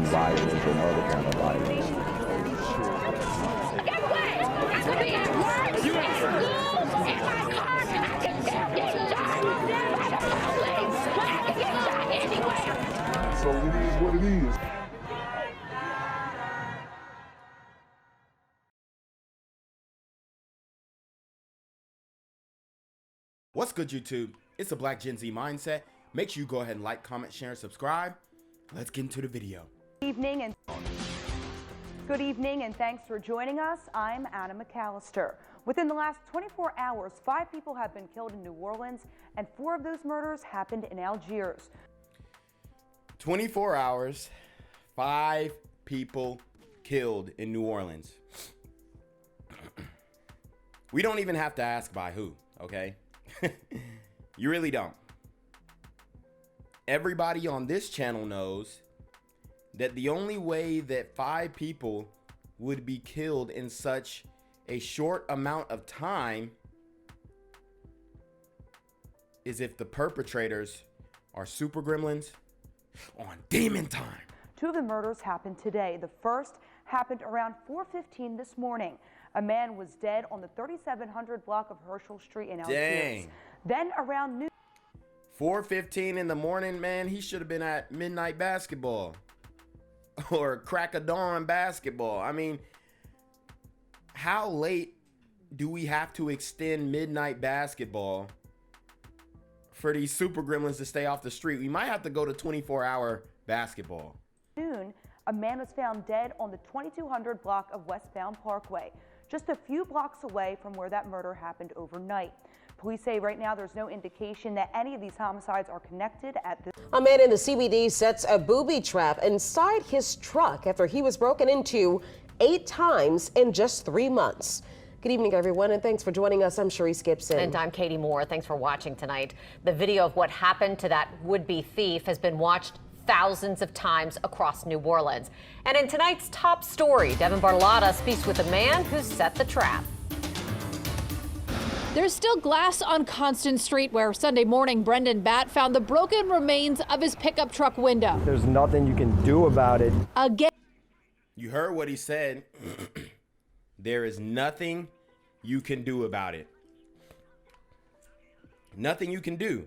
violence or no other kind of violence. Get away! I could be at work, at school, in my car, I can still get shot by the police, but I can get shot anywhere. So it is what it is. What's good, YouTube? It's the Black Gen Z Mindset. Make sure you go ahead and like, comment, share, and subscribe. Let's get into the video. Good evening and thanks for joining us. I'm Anna McAllister. Within the last 24 hours, 5 people have been killed in New Orleans and 4 of those murders happened in Algiers. 24 hours, 5 people killed in New Orleans. We don't even have to ask by who, okay? You really don't. Everybody on this channel knows that the only way that 5 people would be killed in such a short amount of time is if the perpetrators are super gremlins on demon time. 2 of the murders happened today. The first happened around 4:15 this morning. A man was dead on the 3700 block of Herschel Street in Algiers. Dang. Then around noon. 4:15 in the morning, man, he should have been at midnight basketball or crack of dawn basketball. I mean, how late do we have to extend midnight basketball for these super gremlins to stay off the street? We might have to go to 24-hour basketball. Noon, a man was found dead on the 2200 block of Westbound Parkway, just a few blocks away from where that murder happened overnight. Police say right now there's no indication that any of these homicides are connected at this. A man in the CBD sets a booby trap inside his truck after he was broken into 8 times in just 3 months. Good evening, everyone, and thanks for joining us. I'm Sharice Gibson. And I'm Katie Moore. Thanks for watching tonight. The video of what happened to that would-be thief has been watched thousands of times across New Orleans. And in tonight's top story, Devin Bartolotta speaks with the man who set the trap. There's still glass on Constant Street where Sunday morning Brendan Batt found the broken remains of his pickup truck window. There's nothing you can do about it. Again. You heard what he said. There is nothing you can do about it. Nothing you can do.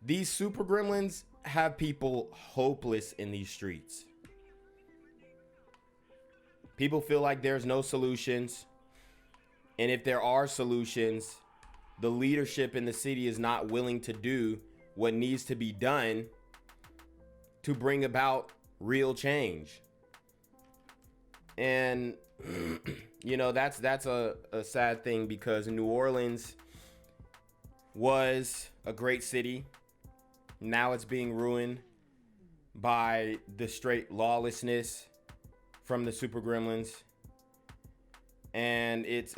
These super gremlins have people hopeless in these streets. People feel like there's no solutions. And if there are solutions, the leadership in the city is not willing to do what needs to be done to bring about real change. And, you know, that's a sad thing because New Orleans was a great city. Now it's being ruined by the straight lawlessness from the super gremlins. And it's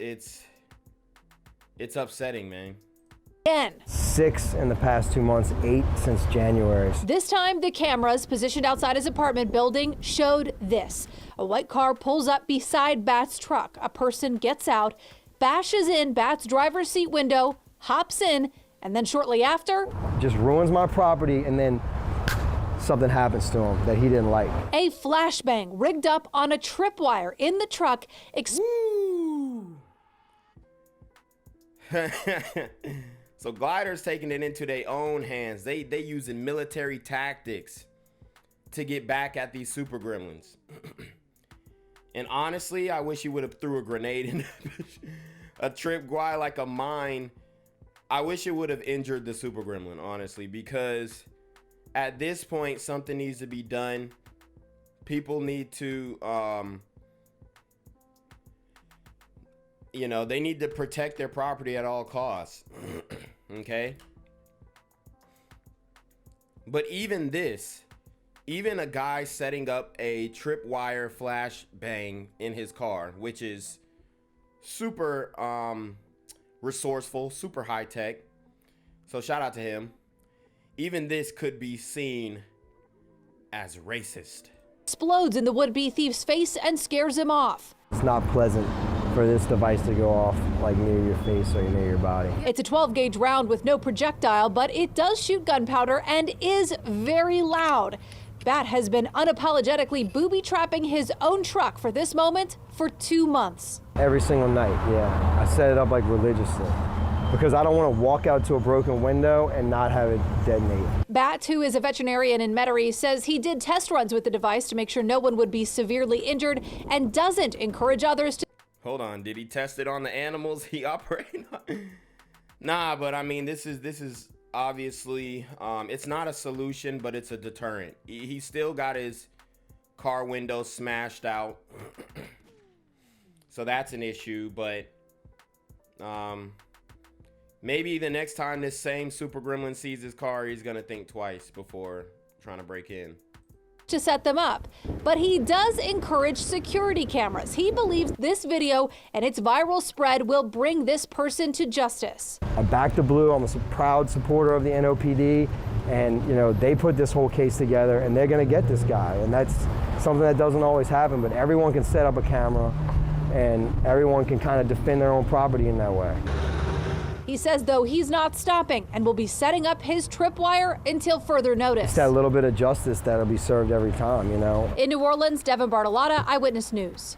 upsetting, man. Again. 6 in the past 2 months, 8 since January. This time, the cameras positioned outside his apartment building showed this. A white car pulls up beside Batt's truck. A person gets out, bashes in Batt's driver's seat window, hops in, and then shortly after, Just ruins my property, and then something happens to him that he didn't like. a flashbang rigged up on a tripwire in the truck. So Glider's taking it into their own hands. They using military tactics to get back at these super gremlins. And honestly, I wish he would have threw a grenade in a tripwire like a mine. I wish it would have injured the super gremlin, honestly, because at this point something needs to be done. People need to you know, they need to protect their property at all costs. Okay? But even a guy setting up a tripwire flash bang in his car, which is super resourceful, super high tech. So shout out to him. Even this could be seen as racist. Explodes in the would-be thief's face and scares him off. It's not pleasant for this device to go off like near your face or near your body. It's a 12-gauge round with no projectile, but it does shoot gunpowder and is very loud. Bat has been unapologetically booby-trapping his own truck for this moment for 2 months. Every single night, yeah. I set it up like religiously because I don't want to walk out to a broken window and not have it detonate. Bat, who is a veterinarian in Metairie, says he did test runs with the device to make sure no one would be severely injured and doesn't encourage others to. Hold on, did he test it on the animals he operated on? Nah, but I mean, this is obviously, it's not a solution, but it's a deterrent. He still got his car window smashed out. So that's an issue, but maybe the next time this same super gremlin sees his car, he's gonna think twice before trying to break in. To set them up. But he does encourage security cameras. He believes this video and its viral spread will bring this person to justice. I back the blue. I'm a proud supporter of the NOPD, and you know they put this whole case together, and they're going to get this guy. And that's something that doesn't always happen, but everyone can set up a camera, and everyone can kind of defend their own property in that way. He says, though, he's not stopping and will be setting up his tripwire until further notice. It's that little bit of justice that'll be served every time, you know. In New Orleans, Devin Bartolotta, Eyewitness News.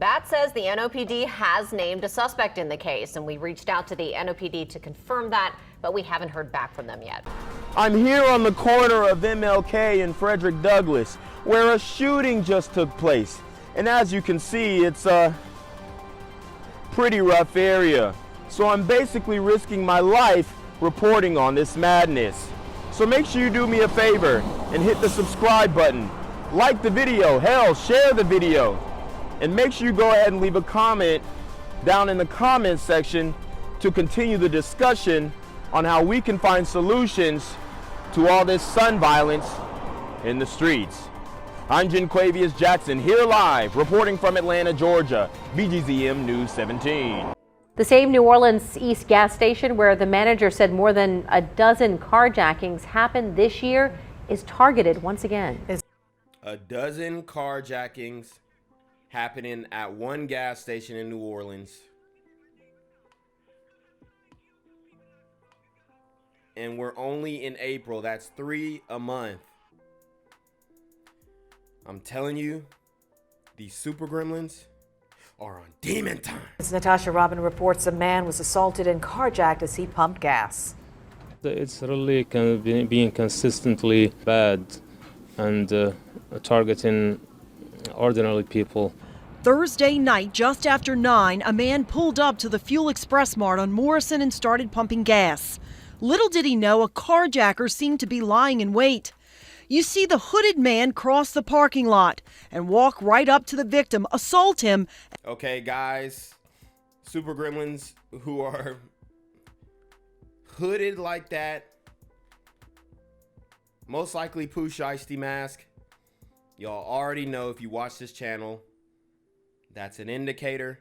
Bat says the NOPD has named a suspect in the case, and we reached out to the NOPD to confirm that, but we haven't heard back from them yet. I'm here on the corner of MLK and Frederick Douglass, where a shooting just took place. And as you can see, it's a pretty rough area. So I'm basically risking my life reporting on this madness. So make sure you do me a favor and hit the subscribe button. Like the video, hell, share the video. And make sure you go ahead and leave a comment down in the comments section to continue the discussion on how we can find solutions to all this son violence in the streets. I'm Jenquavius Jackson, here live, reporting from Atlanta, Georgia, BGZM News 17. The same New Orleans East gas station where the manager said more than a dozen carjackings happened this year is targeted once again. A dozen carjackings happening at one gas station in New Orleans. And we're only in April. That's 3 a month. I'm telling you, these super gremlins are on demon time. As Natasha Robin reports, a man was assaulted and carjacked as he pumped gas. It's really being consistently bad and targeting ordinary people. Thursday night, just after 9, a man pulled up to the Fuel Express Mart on Morrison and started pumping gas. Little did he know a carjacker seemed to be lying in wait. You see the hooded man cross the parking lot and walk right up to the victim, assault him. Okay, guys, super gremlins who are hooded like that, most likely Pooh Shiesty mask. Y'all already know if you watch this channel, that's an indicator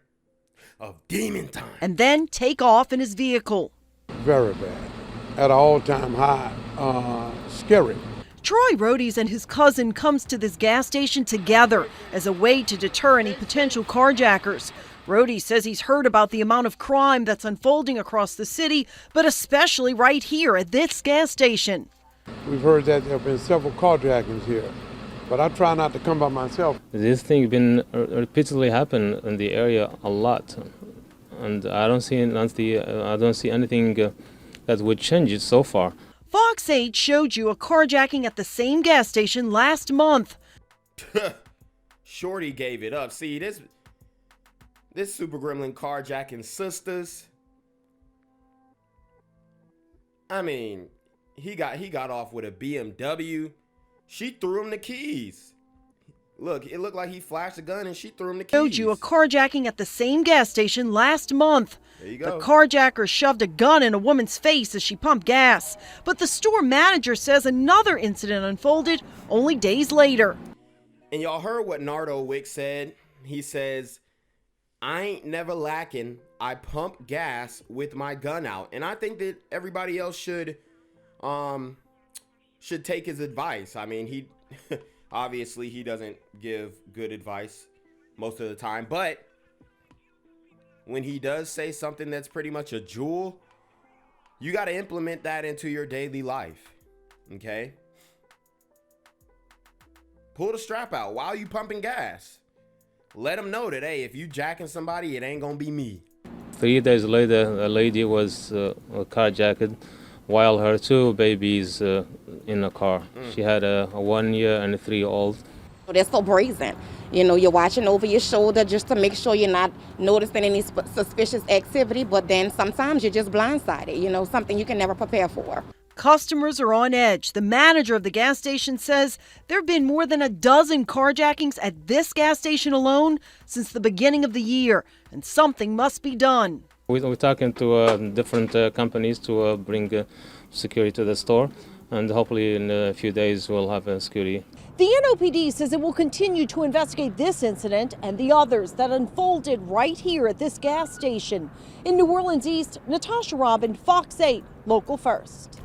of demon time. And then take off in his vehicle. Very bad. At an all-time high. Scary. Troy Rohdes and his cousin comes to this gas station together as a way to deter any potential carjackers. Rohdes says he's heard about the amount of crime that's unfolding across the city, but especially right here at this gas station. We've heard that there have been several carjackings here, but I try not to come by myself. This thing been repeatedly happen in the area a lot, and I don't see anything that would change it so far. Fox 8 showed you a carjacking at the same gas station last month. Shorty gave it up. See, this super gremlin carjacking sisters. I mean, he got off with a BMW. She threw him the keys. Look, it looked like he flashed a gun and she threw him the keys. Showed you a carjacking at the same gas station last month. There you go. The carjacker shoved a gun in a woman's face as she pumped gas. But the store manager says another incident unfolded only days later. And y'all heard what Nardo Wick said. He says, I ain't never lacking. I pump gas with my gun out. And I think that everybody else should take his advice. I mean, he obviously he doesn't give good advice most of the time, but when he does say something that's pretty much a jewel, you got to implement that into your daily life. Okay? Pull the strap out while you pumping gas. Let them know that, hey, if you jacking somebody, it ain't gonna be me. 3 days later, a lady was carjacked while her 2 babies in the car. She had a 1 year and a 3-year-old. They're so brazen. You know, you're watching over your shoulder just to make sure you're not noticing any suspicious activity, but then sometimes you're just blindsided, you know, something you can never prepare for. Customers are on edge. The manager of the gas station says there have been more than a dozen carjackings at this gas station alone since the beginning of the year, and something must be done. We're talking to different companies to bring security to the store, and hopefully in a few days we'll have security. The NOPD says it will continue to investigate this incident and the others that unfolded right here at this gas station. In New Orleans East, Natasha Robin, Fox 8, Local First.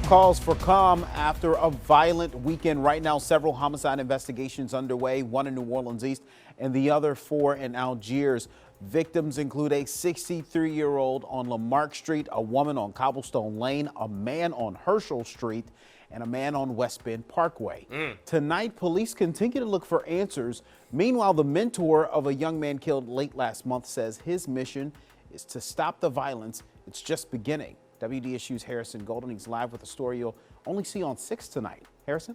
Calls for calm after a violent weekend. Right now, several homicide investigations underway, one in New Orleans East and the other 4 in Algiers. Victims include a 63-year-old on Lamarck Street, a woman on Cobblestone Lane, a man on Herschel Street, and a man on West Bend Parkway. Tonight, police continue to look for answers. Meanwhile, the mentor of a young man killed late last month says his mission is to stop the violence. It's just beginning. WDSU's Harrison Golden, he's live with a story you'll only see on 6 tonight. Harrison?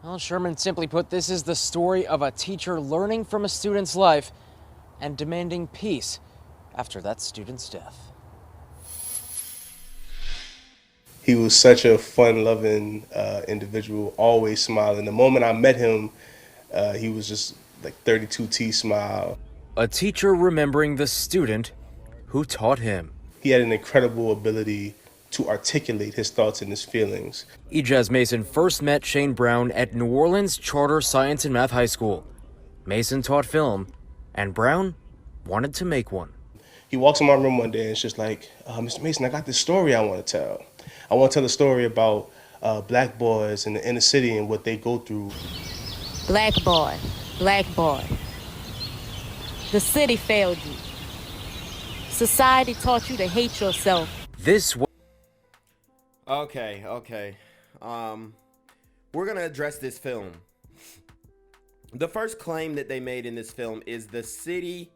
Well, Sherman, simply put, this is the story of a teacher learning from a student's life and demanding peace after that student's death. He was such a fun-loving individual, always smiling. The moment I met him, he was just like 32T smile. A teacher remembering the student who taught him. He had an incredible ability to articulate his thoughts and his feelings. Ijaz Mason first met Shane Brown at New Orleans Charter Science and Math High School. Mason taught film, and Brown wanted to make one. He walks in my room one day and it's just like, Mr. Mason, I got this story I want to tell. I want to tell a story about black boys in the inner city and what they go through. Black boy, the city failed you. Society taught you to hate yourself. This was Okay. We're gonna address this film. The first claim that they made in this film is the city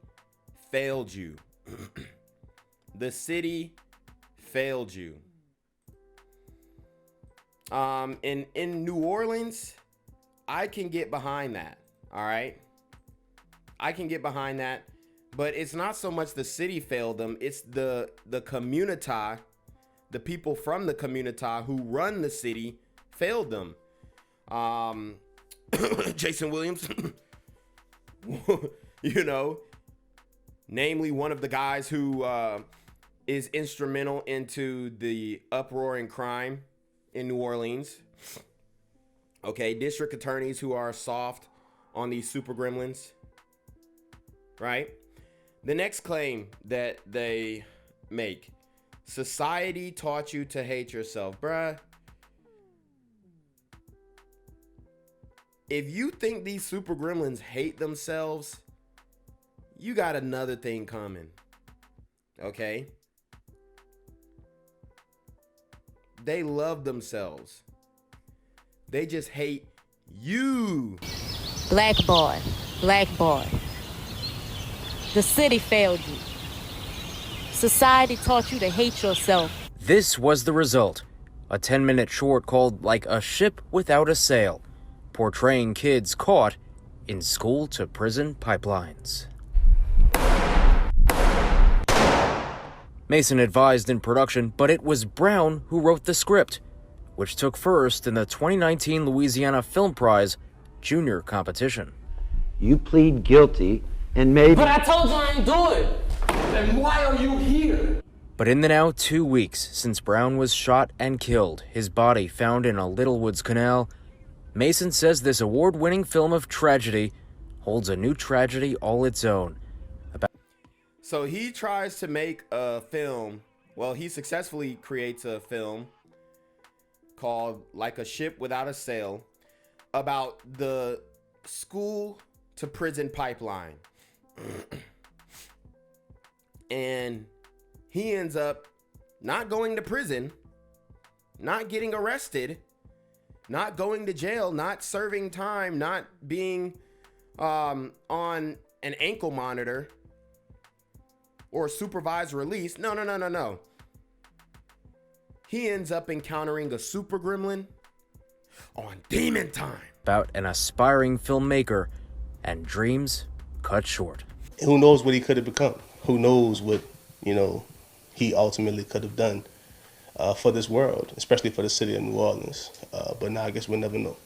failed you. The city failed you. In New Orleans, I can get behind that. All right, I can get behind that. But it's not so much the city failed them, it's the community, the people from the community who run the city failed them. Jason Williams, you know, namely one of the guys who is instrumental into the uproar and crime in New Orleans. Okay, district attorneys who are soft on these super gremlins, right? The next claim that they make, society taught you to hate yourself. Bruh, if you think these super gremlins hate themselves, you got another thing coming. Okay? They love themselves. They just hate you. Black boy, the city failed you. Society taught you to hate yourself. This was the result. A 10-minute short called Like a Ship Without a Sail, portraying kids caught in school-to-prison pipelines. Mason advised in production, but it was Brown who wrote the script, which took first in the 2019 Louisiana Film Prize junior competition. You plead guilty and maybe... But I told you I ain't do it. Then why are you here? But in the now 2 weeks since Brown was shot and killed, his body found in a Little Woods canal, Mason says this award-winning film of tragedy holds a new tragedy all its own. So he tries to make a film. Well, he successfully creates a film called Like a Ship Without a Sail about the school to prison pipeline. And he ends up not going to prison, not getting arrested, not going to jail, not serving time, not being on an ankle monitor or supervised release. No. He ends up encountering a super gremlin on demon time. About an aspiring filmmaker and dreams cut short. Who knows what he could have become? Who knows what, he ultimately could have done for this world, especially for the city of New Orleans. But now I guess we'll never know.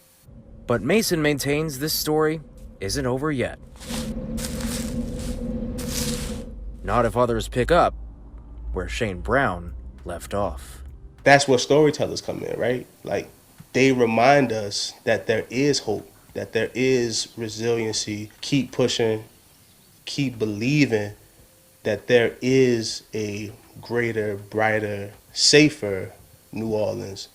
But Mason maintains this story isn't over yet. Not if others pick up where Shane Brown left off. That's where storytellers come in, right? Like, they remind us that there is hope, that there is resiliency. Keep pushing, keep believing that there is a greater, brighter, safer New Orleans.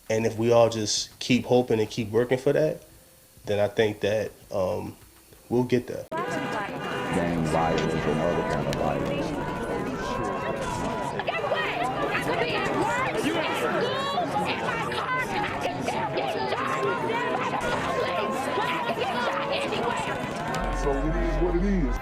And if we all just keep hoping and keep working for that, then I think that we'll get there. Gang violence and other kind of violence. I could be at work, at school, in my car, and I can still get shot by the police. I can get shot anywhere. So it is what it is.